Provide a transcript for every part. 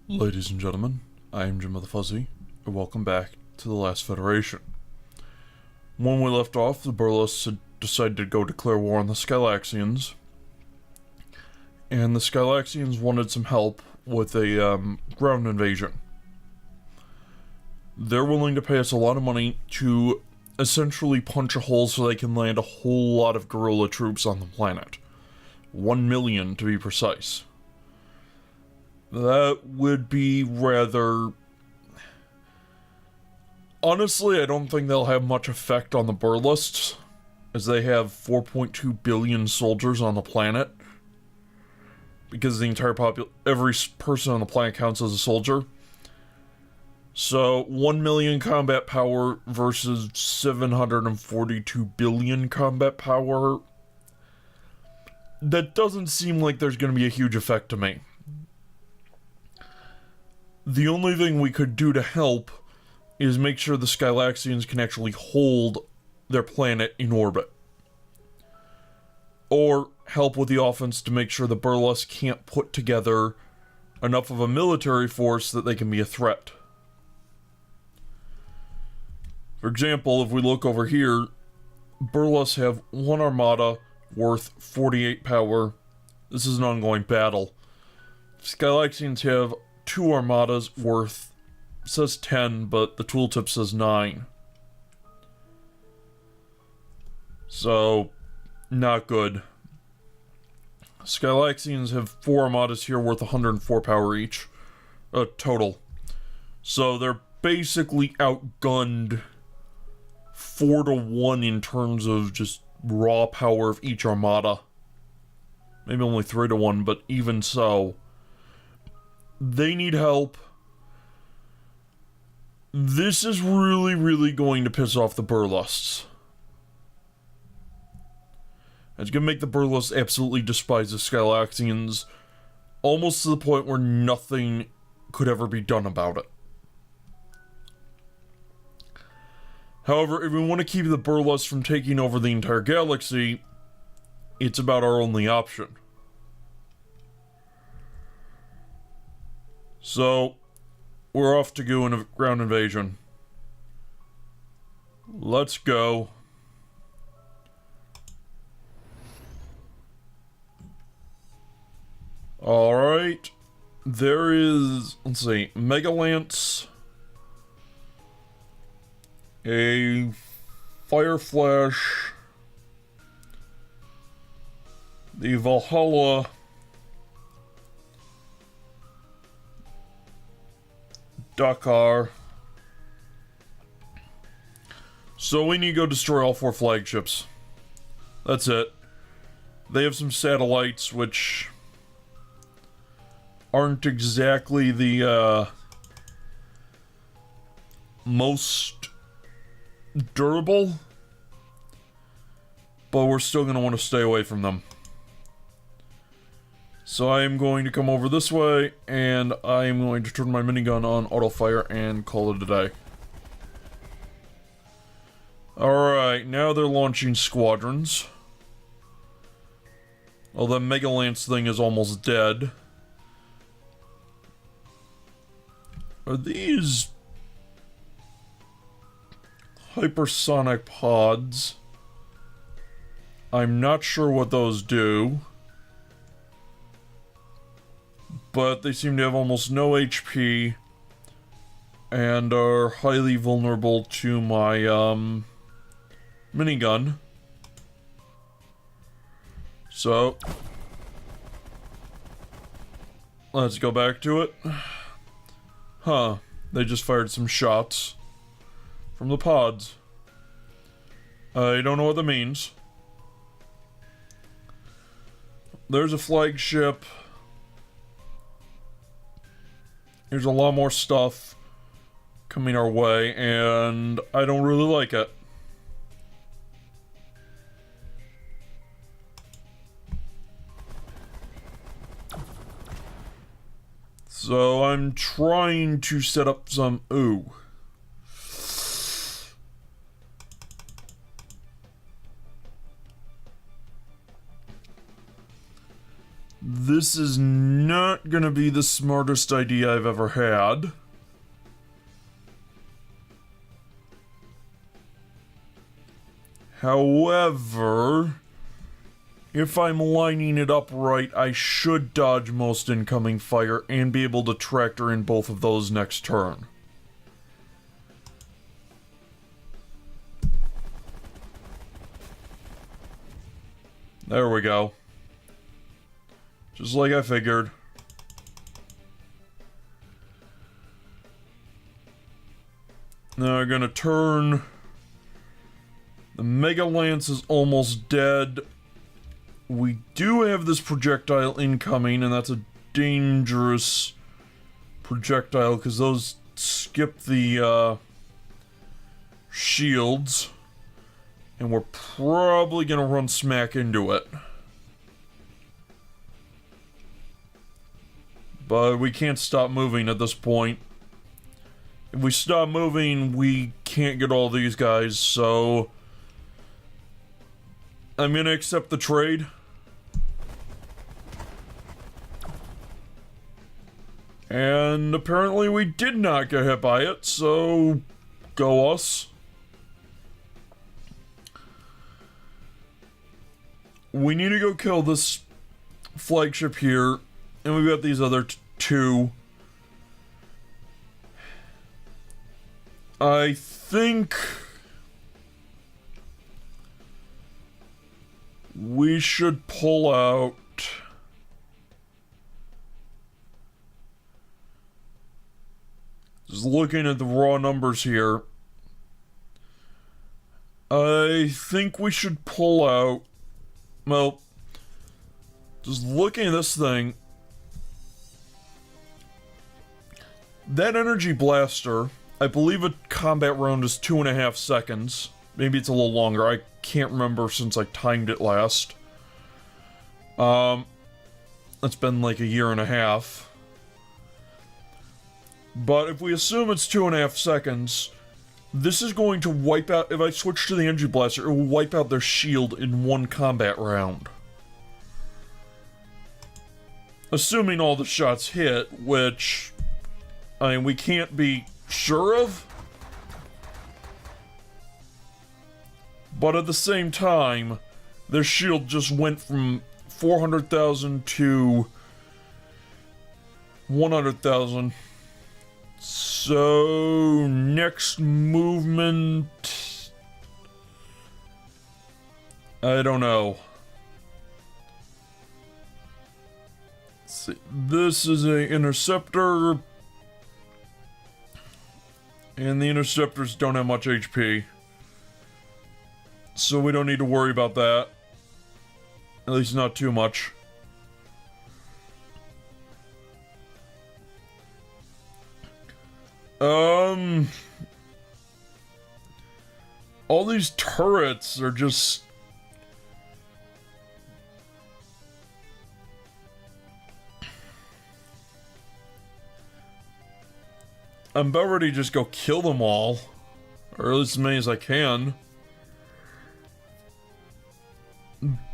Ladies and gentlemen, I am Jim of the Fuzzy, and welcome back to the Last Federation. When we left off, the Burlusts had decided to go declare war on the Skylaxians, and the Skylaxians wanted some help with a ground invasion. They're willing to pay us a lot of money to essentially punch a hole so they can land a whole lot of guerrilla troops on the planet. 1 million to be precise. That would be rather... Honestly, I don't think they'll have much effect on the Burlusts, as they have 4.2 billion soldiers on the planet. Because the entire every person on the planet counts as a soldier. So, 1 million combat power versus 742 billion combat power. That doesn't seem like there's going to be a huge effect to me. The only thing we could do to help is make sure the Skylaxians can actually hold their planet in orbit. Or help with the offense to make sure the Burlusts can't put together enough of a military force that they can be a threat. For example, if we look over here, Burlusts have one armada worth 48 power. This is an ongoing battle. Skylaxians have 2 armadas worth, says 10, but the tooltip says 9. So, not good. Skylaxians have 4 armadas here worth 104 power each, total. So they're basically outgunned 4 to 1 in terms of just raw power of each armada. Maybe only 3 to 1, but even so. They need help. This is really going to piss off the Burlusts. It's going to make the Burlusts absolutely despise the Skylaxians, almost to the point where nothing could ever be done about it. However, if we want to keep the Burlusts from taking over the entire galaxy, it's about our only option. So, we're off to go in a ground invasion. Let's go. Alright. There is, let's see, Mega Lance, a Fire Flash, the Valhalla, Dakar. So we need to go destroy all 4 flagships. That's it. They have some satellites which aren't exactly the most durable, but we're still going to want to stay away from them. So I am going to come over this way, and I am going to turn my minigun on auto fire and call it a day. Alright, now they're launching squadrons. Oh, the Mega Lance thing is almost dead. Are these hypersonic pods? I'm not sure what those do. But they seem to have almost no HP and are highly vulnerable to my minigun. So let's go back to it. Huh, they just fired some shots from the pods. I don't know what that means. There's a flagship. There's a lot more stuff coming our way, and I don't really like it. So I'm trying to set up some... Ooh. This is not gonna be the smartest idea I've ever had. However, if I'm lining it up right, I should dodge most incoming fire and be able to tractor in both of those next turn. There we go. Just like I figured. Now I'm gonna turn... The Mega Lance is almost dead. We do have this projectile incoming, and that's a dangerous projectile, because those skip the, shields. And we're probably gonna run smack into it. But we can't stop moving at this point. If we stop moving, we can't get all these guys, so... I'm gonna accept the trade. And apparently we did not get hit by it, so... Go us. We need to go kill this flagship here, and we've got these other two. I think we should pull out just looking at the raw numbers here. I think we should pull out, well, just looking at this thing, that energy blaster, I believe a combat round is 2.5 seconds. Maybe it's a little longer. I can't remember since I timed it last. It's been like 1.5 years. But if we assume it's 2.5 seconds, this is going to wipe out, if I switch to the energy blaster, it will wipe out their shield in 1 combat round. Assuming all the shots hit, which, I mean, we can't be sure of. But at the same time, their shield just went from 400,000 to 100,000. So, next movement... I don't know. Let's see. This is an interceptor. And the interceptors don't have much HP. So we don't need to worry about that. At least not too much. All these turrets are just... I'm about ready to just go kill them all. Or at least as many as I can.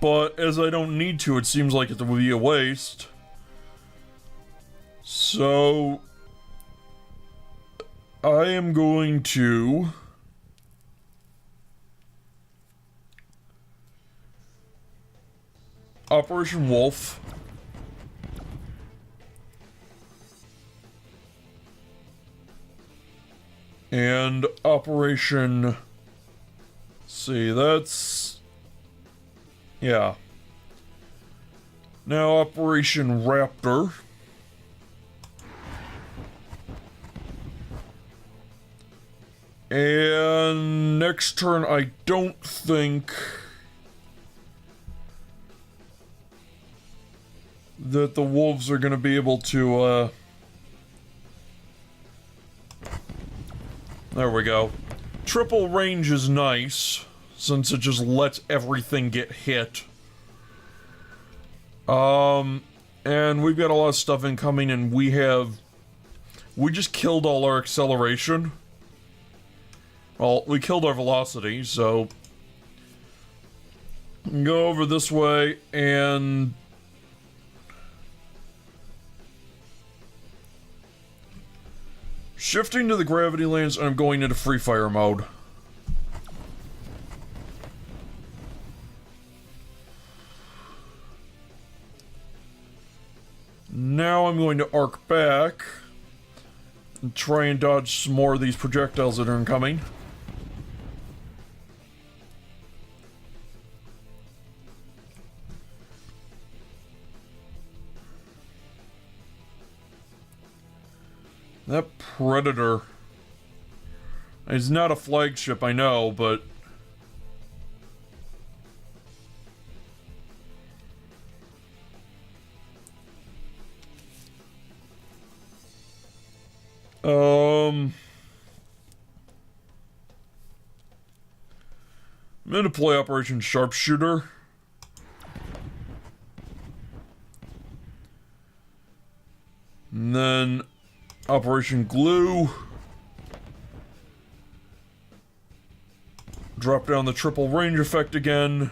But as I don't need to, it seems like it would be a waste. So... I am going to... Operation Wolf. And Operation... Let's see, that's... Yeah. Now Operation Raptor. And next turn, I don't think that the wolves are going to be able to, there we go. Triple range is nice, since it just lets everything get hit. And we've got a lot of stuff incoming, and we just killed all our acceleration. Well, we killed our velocity, so... Go over this way, and... Shifting to the gravity lanes, and I'm going into free fire mode. Now I'm going to arc back and try and dodge some more of these projectiles that are incoming. That Predator is not a flagship, I know, but I'm gonna play Operation Sharpshooter. And then Operation Glue. Drop down the triple range effect again.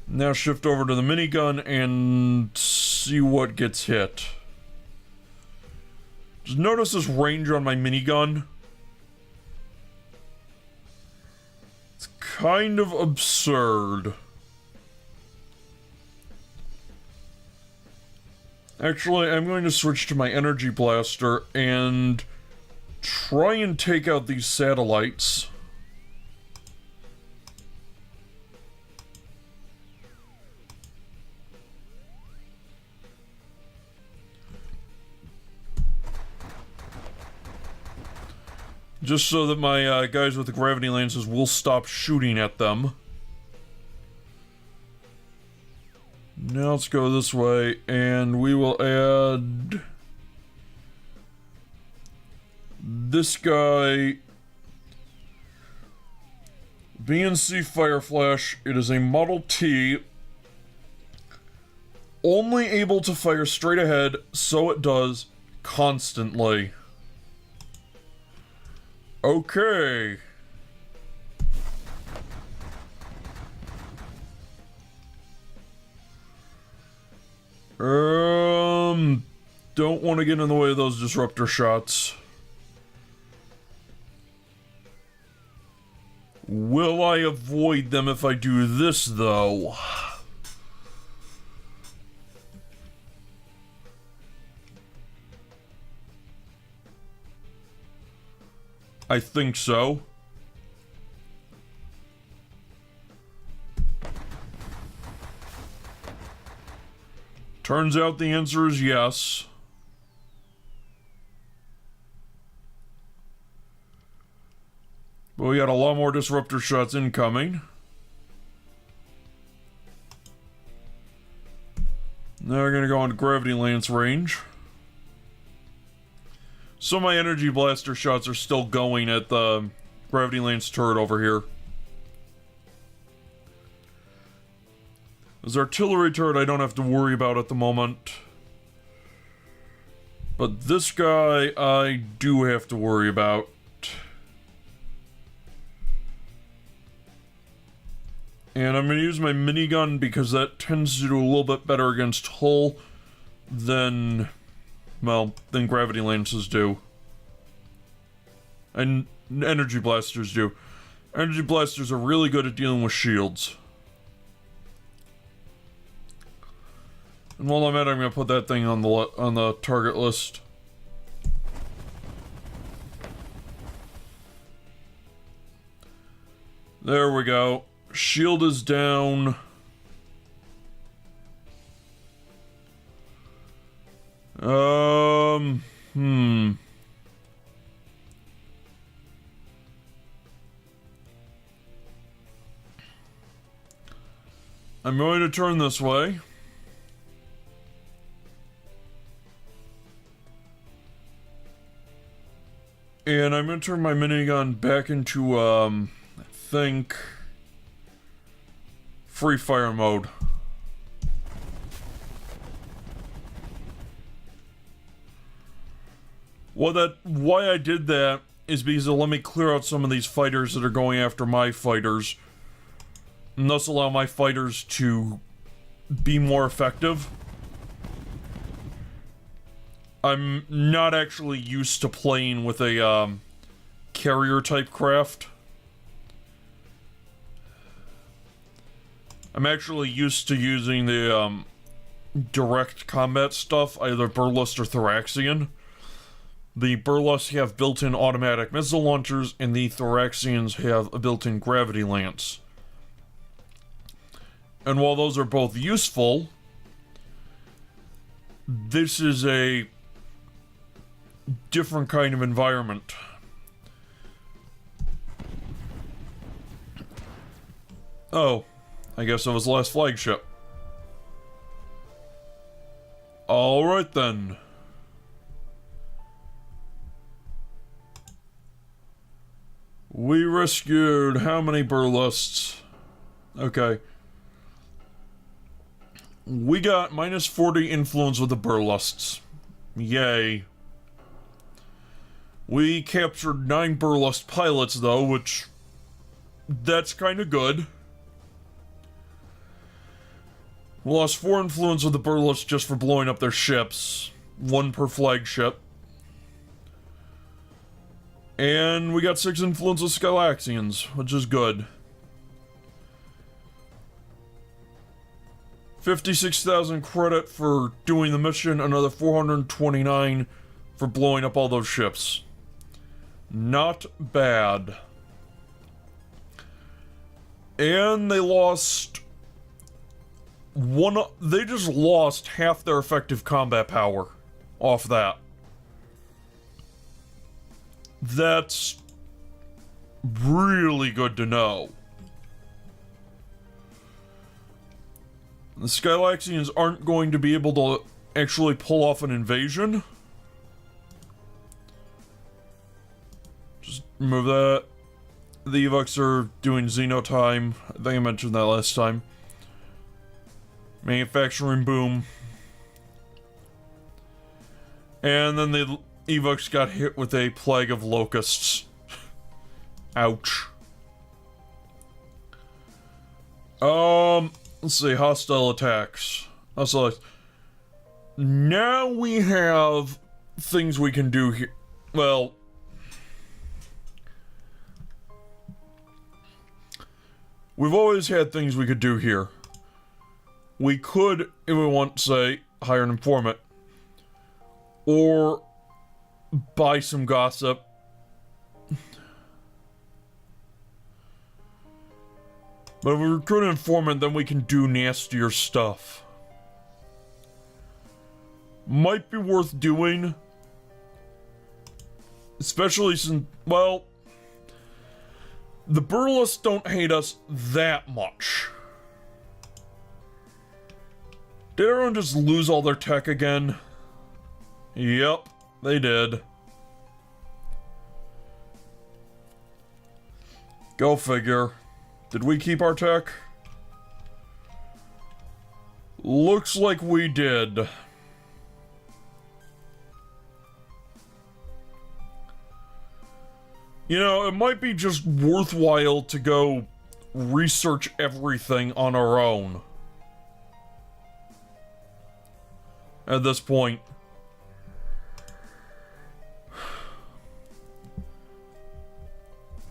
Now shift over to the minigun and see what gets hit. Just notice this range on my minigun. It's kind of absurd. Actually, I'm going to switch to my energy blaster and try and take out these satellites. Just so that my guys with the gravity lances will stop shooting at them. Now let's go this way, and we will add this guy. BNC Fire Flash. It is a Model T. Only able to fire straight ahead, so it does constantly. Okay. Don't want to get in the way of those disruptor shots. Will I avoid them if I do this, though? I think so. Turns out the answer is yes. But we got a lot more disruptor shots incoming. Now we're gonna go on to gravity lance range. So my energy blaster shots are still going at the gravity lance turret over here. This artillery turret I don't have to worry about at the moment. But this guy I do have to worry about. And I'm going to use my minigun because that tends to do a little bit better against hull than, well, than gravity lances do. And energy blasters do. Energy blasters are really good at dealing with shields. And while I'm at it, I'm going to put that thing on the target list. There we go. Shield is down. I'm going to turn this way. And I'm going to turn my minigun back into, I think, free fire mode. Why I did that is because it'll let me clear out some of these fighters that are going after my fighters, and thus allow my fighters to be more effective. I'm not actually used to playing with a, carrier-type craft. I'm actually used to using the, direct combat stuff, either Burlust or Thoraxian. The Burlusts have built-in automatic missile launchers, and the Thoraxians have a built-in gravity lance. And while those are both useful, this is a different kind of environment. Oh, I guess it was the last flagship. Alright then. We rescued how many Burlusts? Okay. We got minus 40 influence with the Burlusts. Yay. We captured 9 Burlust pilots though, which... that's kinda good. We lost 4 influence with the Burlusts just for blowing up their ships. 1 per flagship. And we got 6 influence with Skylaxians, which is good. 56,000 credit for doing the mission, another 429 for blowing up all those ships. Not bad. And they lost... they just lost half their effective combat power off that. That's really good to know. The Skylaxians aren't going to be able to actually pull off an invasion. Just remove that. The Evox are doing Xeno time. I think I mentioned that last time. Manufacturing boom. And then the Evox got hit with a plague of locusts. Ouch. Let's see, hostile attacks. Now we have things we can do here. Well, we've always had things we could do here. We could, if we want, say, hire an informant. Or buy some gossip. But if we recruit an informant, then we can do nastier stuff. Might be worth doing. Especially since, well... the Burlusts don't hate us that much. Did everyone just lose all their tech again? Yep, they did. Go figure. Did we keep our tech? Looks like we did. You know, it might be just worthwhile to go research everything on our own. At this point.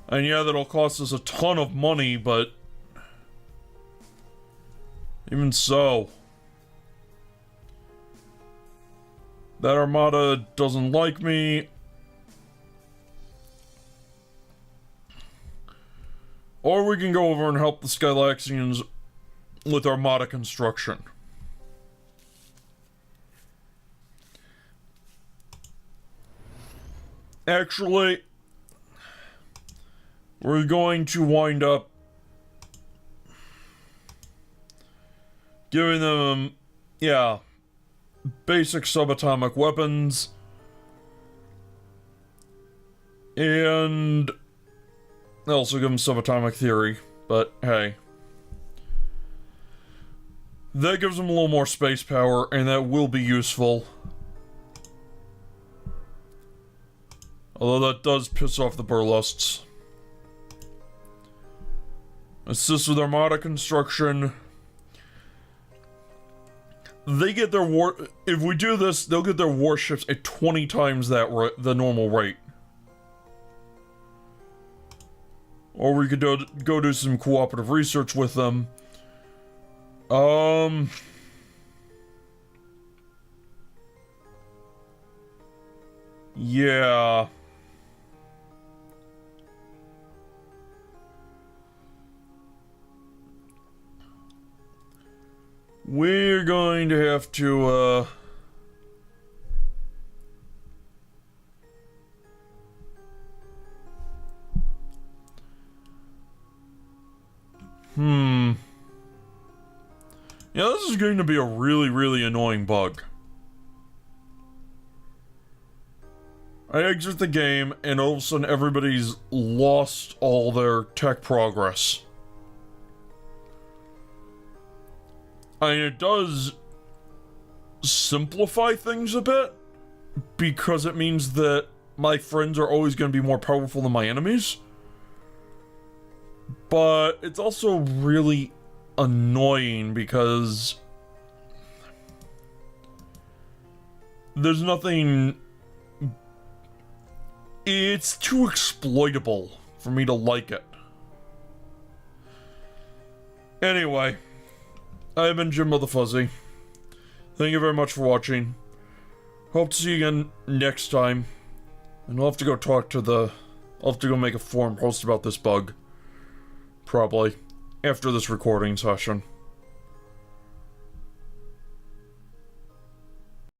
And yeah, that'll cost us a ton of money, but... even so. That armada doesn't like me. Or we can go over and help the Skylaxians with armada construction. Actually... we're going to wind up giving them, yeah, basic subatomic weapons. And also give them subatomic theory, but hey. That gives them a little more space power, and that will be useful. Although that does piss off the Burlusts. Assist with armada construction. they get their if we do this, they'll get their warships at 20 times that the normal rate. Or we could go do some cooperative research with them. Yeah. We're going to have to, Yeah, this is going to be a really, really annoying bug. I exit the game, and all of a sudden everybody's lost all their tech progress. I mean, it does simplify things a bit, because it means that my friends are always going to be more powerful than my enemies. But it's also really annoying because there's nothing... It's too exploitable for me to like it. Anyway, I've been Jimbo the Fuzzy. Thank you very much for watching. Hope to see you again next time. And I'll have to go talk to I'll have to go make a forum post about this bug. Probably. After this recording session.